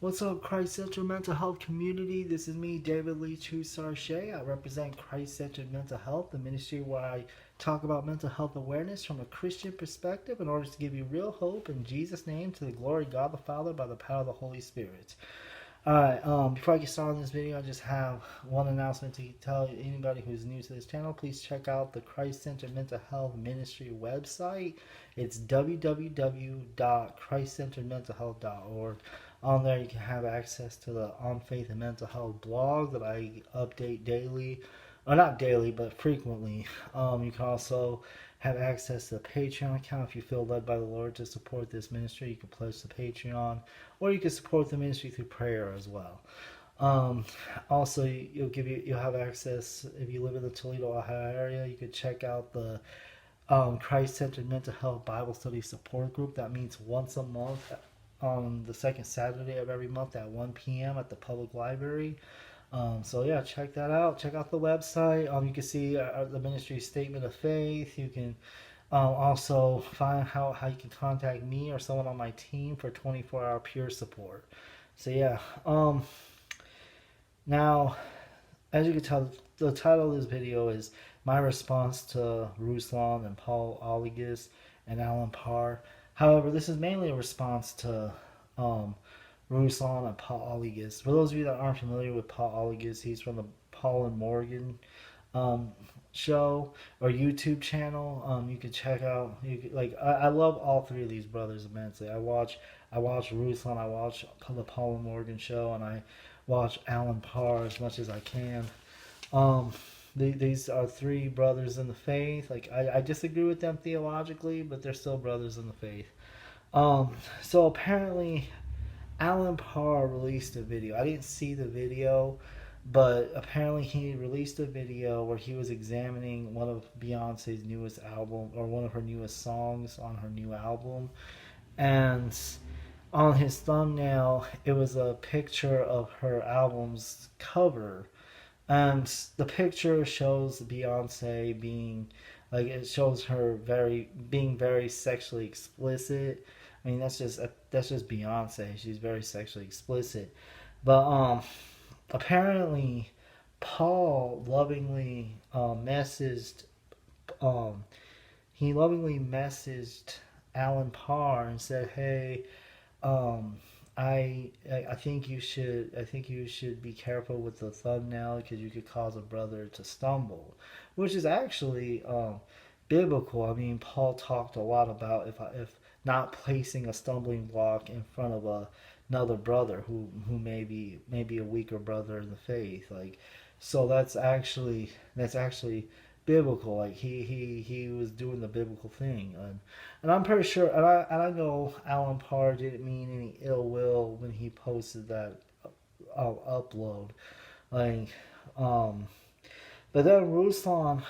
What's up, Christ Centered Mental Health community? This is me, David Lee Chu Sarche. I represent Christ Centered Mental Health, the ministry where I talk about mental health awareness from a Christian perspective in order to give you real hope in Jesus' name to the glory of God the Father by the power of the Holy Spirit. Alright, before I get started on this video, I just have one announcement to tell anybody who's new to this channel. Please check out the Christ Centered Mental Health Ministry website. It's www.christcenteredmentalhealth.org. On there, you can have access to the On Faith and Mental Health blog that I update daily, or not daily, but frequently. You can also have access to the Patreon account if you feel led by the Lord to support this ministry. You can pledge to Patreon, or you can support the ministry through prayer as well. Also, you'll have access if you live in the Toledo, Ohio area. You can check out the Christ Centered Mental Health Bible Study Support Group that meets once a month on the second Saturday of every month at 1 p.m. at the public library. So yeah, check that out. Check out the website. You can see the ministry statement of faith. You can also find how you can contact me or someone on my team for 24-hour peer support. So yeah. Now, as you can tell, the title of this video is my response to Ruslan and Paul Oligus and Alan Parr. However, this is mainly a response to Ruslan and Paul Oligus. For those of you that aren't familiar with Paul Oligus, he's from the Paul and Morgan show or YouTube channel. You can check out. I love all three of these brothers immensely. I watch Ruslan, I watch the Paul and Morgan show, and I watch Alan Parr as much as I can. These are three brothers in the faith. I disagree with them theologically, but they're still brothers in the faith. So apparently, Alan Parr released a video. I didn't see the video, but apparently he released a video where he was examining one of Beyonce's newest album, or one of her newest songs on her new album, and on his thumbnail it was a picture of her album's cover, and the picture shows Beyonce being it shows her being very sexually explicit. I mean, that's just Beyonce. She's very sexually explicit. But apparently Paul lovingly messaged Alan Parr and said, "Hey, I think you should be careful with the thumbnail because you could cause a brother to stumble," which is actually biblical. I mean, Paul talked a lot about if not placing a stumbling block in front of another brother who may be a weaker brother in the faith. So that's actually biblical. He was doing the biblical thing, and I'm pretty sure, and I know Alan Parr didn't mean any ill will when he posted that upload. like but then Ruslan,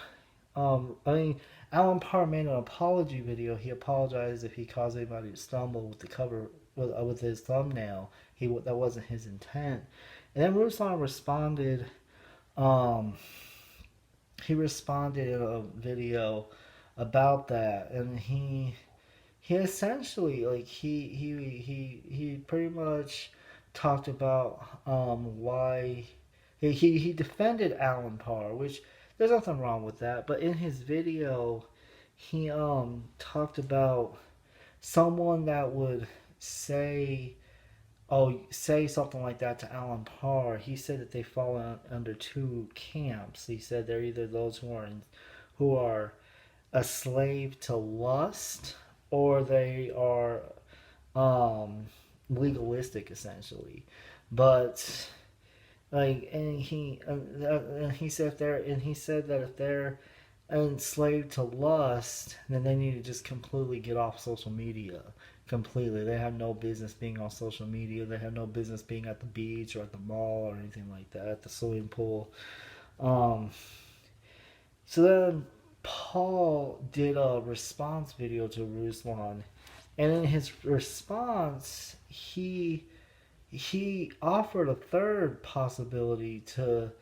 I mean, Alan Parr made an apology video. He apologized if he caused anybody to stumble with the cover with his thumbnail. That wasn't his intent. And then Ruslan responded. He responded in a video about that, and he essentially he pretty much talked about why he defended Alan Parr, which there's nothing wrong with that. But in his video, he talked about someone that would say something like that to Alan Parr. He said that they fall under two camps. He said they're either those who are a slave to lust, or they are legalistic, essentially. But and he said that if they're enslaved to lust, then they need to just completely get off social media. Completely. They have no business being on social media. They have no business being at the beach or at the mall or anything like that, at the swimming pool. So then Paul did a response video to Ruslan, and in his response, he offered a third possibility to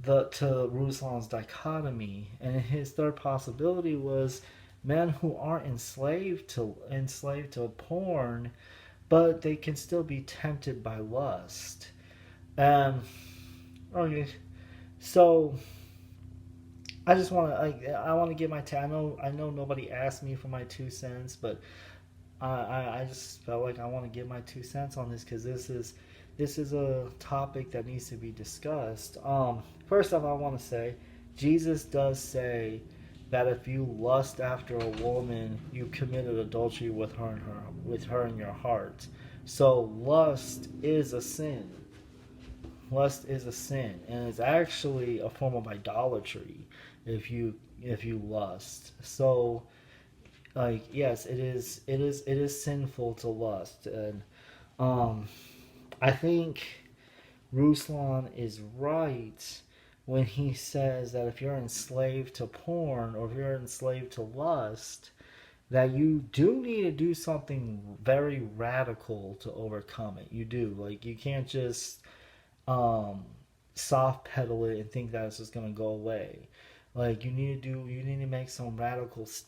Ruslan's dichotomy, and his third possibility was men who aren't enslaved to porn, but they can still be tempted by lust. Um, okay, so I just want to I want to get my I know nobody asked me for my 2 cents, but I just felt like I want to give my 2 cents on this because this is a topic that needs to be discussed. First off, I want to say Jesus does say that if you lust after a woman, you committed adultery with her in your heart. So lust is a sin. Lust is a sin, and it's actually a form of idolatry if you lust. So like yes, it is sinful to lust, and um I think Ruslan is right when he says that if you're enslaved to porn or if you're enslaved to lust, that you do need to do something very radical to overcome it. You do. Like you can't just um, soft pedal it and think that it's just gonna go away. Like you need to make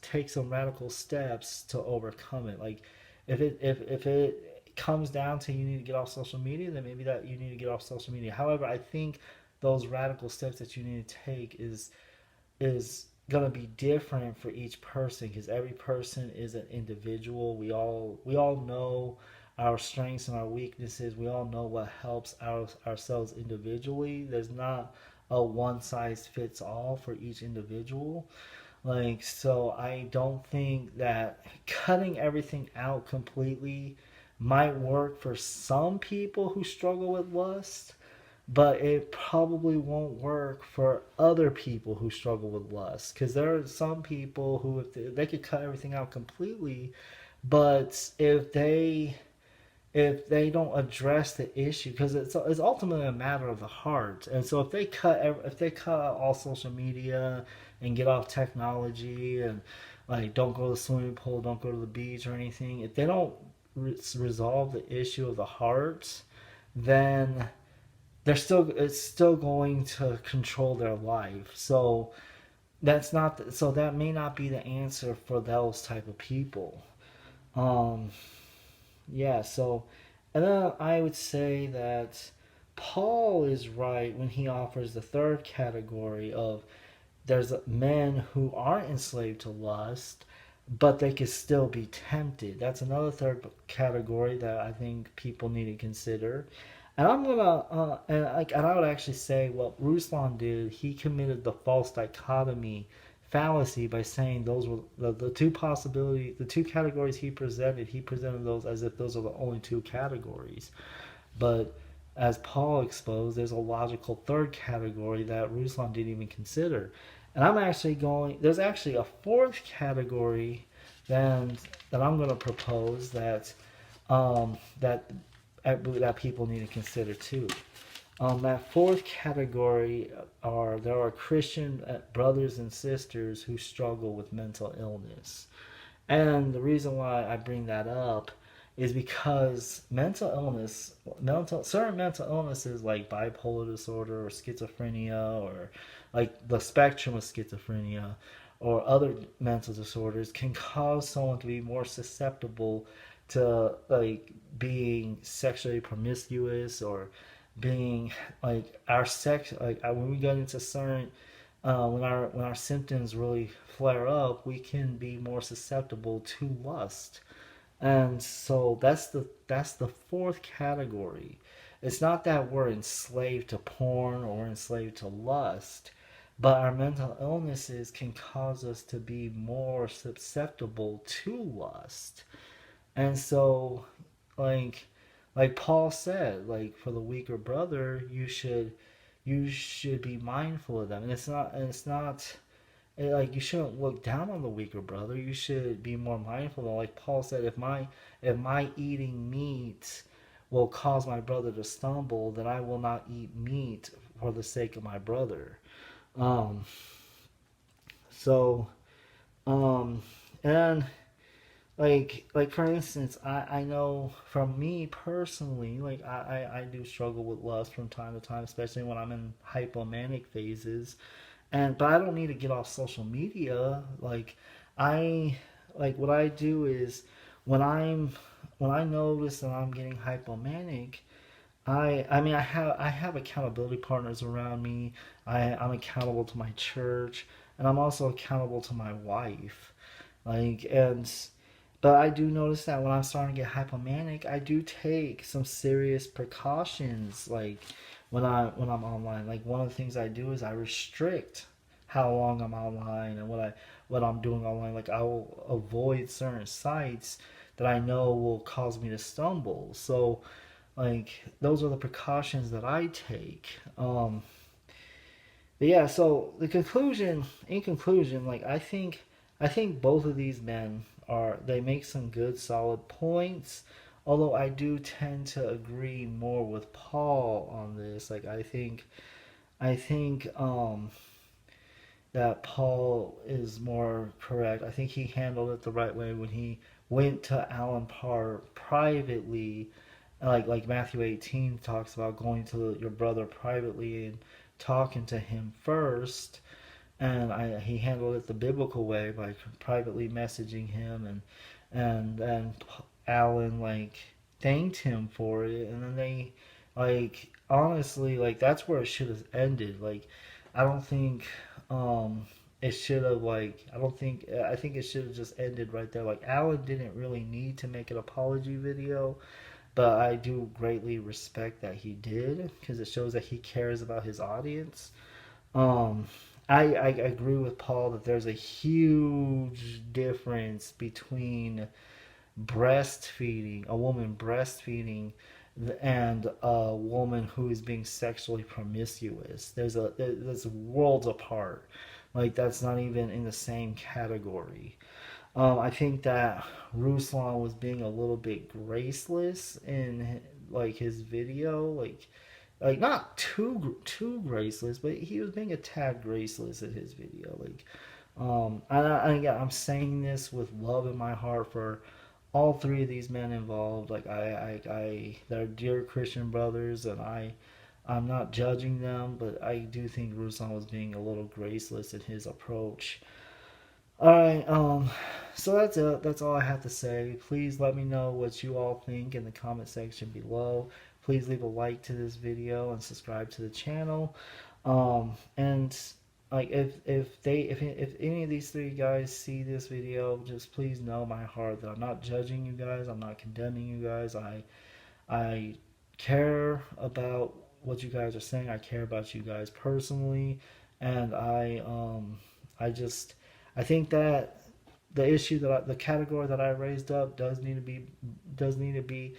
take some radical steps to overcome it. Like if it comes down to you need to get off social media, then maybe that you need to get off social media. However, I think those radical steps that you need to take is gonna be different for each person because every person is an individual. We all know our strengths and our weaknesses. We all know what helps ourselves individually. There's not a one size fits all for each individual. Like so, I don't think that cutting everything out completely might work for some people who struggle with lust, but it probably won't work for other people who struggle with lust because there are some people who if they could cut everything out completely, but if they don't address the issue because it's ultimately a matter of the heart, and so if they cut out all social media and get off technology and like don't go to the swimming pool, don't go to the beach or anything, if they don't resolve the issue of the heart, then it's still going to control their life. So that may not be the answer for those type of people. Um, yeah. So, and then I would say that Paul is right when he offers the third category of there's men who aren't enslaved to lust, but they could still be tempted. That's another third category that I think people need to consider. And I'm gonna, and I would actually say what Ruslan did. He committed the false dichotomy fallacy by saying those were the two possibilities, the two categories he presented. He presented those as if those are the only two categories. But as Paul exposed, there's a logical third category that Ruslan didn't even consider. And I'm actually there's actually a fourth category then that I'm going to propose um, that that people need to consider too. That fourth category there are Christian brothers and sisters who struggle with mental illness. And the reason why I bring that up is because certain mental illnesses like bipolar disorder or schizophrenia or like the spectrum of schizophrenia or other mental disorders can cause someone to be more susceptible to like being sexually promiscuous or being like our sex like when we get into certain when our symptoms really flare up, we can be more susceptible to lust. And so that's the fourth category. It's not that we're enslaved to porn or enslaved to lust, but our mental illnesses can cause us to be more susceptible to lust. And so like like Paul said, like for the weaker brother, you should be mindful of them. And it's not like you shouldn't look down on the weaker brother. You should be more mindful of, like Paul said, if my eating meat will cause my brother to stumble, then I will not eat meat for the sake of my brother. Um, so um, and like for instance, I know from me personally, like I do struggle with lust from time to time, especially when I'm in hypomanic phases. And but I don't need to get off social media. I like what I do is when I'm when I notice that I'm getting hypomanic, I mean I have accountability partners around me. I'm accountable to my church, and I'm also accountable to my wife. Like and but I do notice that when I'm starting to get hypomanic, I do take some serious precautions. Like when I'm online, like one of the things I do is I restrict how long I'm online and what I'm doing online. Like I will avoid certain sites that I know will cause me to stumble. So like those are the precautions that I take. But yeah, so in conclusion, like I think both of these men they make some good solid points. Although I do tend to agree more with Paul on this. Like I think that Paul is more correct. I think he handled it the right way when he went to Alan Parr privately, like Matthew 18 talks about going to your brother privately and talking to him first. And he handled it the biblical way by privately messaging him, and Alan like thanked him for it, and then they like honestly like that's where it should have ended. Like I don't think it should have like I think it should have just ended right there. Like Alan didn't really need to make an apology video, but I do greatly respect that he did because it shows that he cares about his audience. um, I agree with Paul that there's a huge difference between breastfeeding, a woman breastfeeding, and a woman who is being sexually promiscuous. There's worlds apart. Like that's not even in the same category. I think that Ruslan was being a little bit graceless in like his video, like not too graceless, but he was being a tad graceless in his video. Like, again, I'm saying this with love in my heart for all three of these men involved. Like, they're dear Christian brothers, and I'm not judging them, but I do think Ruslan was being a little graceless in his approach. All right, so that's it. That's all I have to say. Please let me know what you all think in the comment section below. Please leave a like to this video and subscribe to the channel. And like if any of these three guys see this video, just please know my heart that I'm not judging you guys. I'm not condemning you guys. I care about what you guys are saying. I care about you guys personally, and I just I think that the issue the category that I raised up does need to be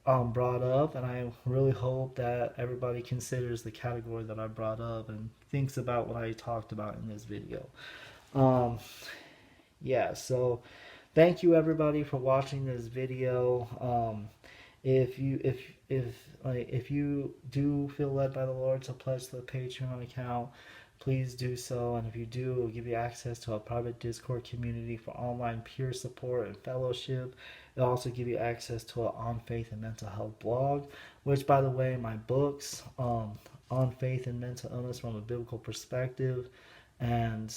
brought up, and I really hope that everybody considers the category that I brought up and thinks about what I talked about in this video. Um, yeah, so thank you everybody for watching this video. If you if you do feel led by the Lord to pledge to the Patreon account, please do so. And if you do, it will give you access to a private Discord community for online peer support and fellowship. It'll also give you access to an On Faith and Mental Health blog, which, by the way, my books, On Faith and Mental Illness from a Biblical Perspective, and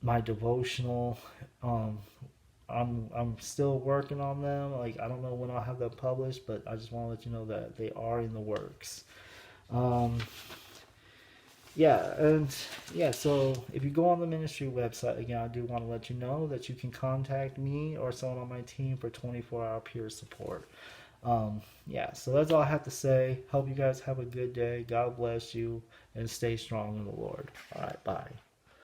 my devotional, um, I'm still working on them. Like I don't know when I'll have them published, but I just want to let you know that they are in the works. Um, yeah, and yeah, so if you go on the ministry website, again, I do want to let you know that you can contact me or someone on my team for 24-hour peer support. Yeah, so that's all I have to say. Hope you guys have a good day. God bless you and stay strong in the Lord. All right, bye.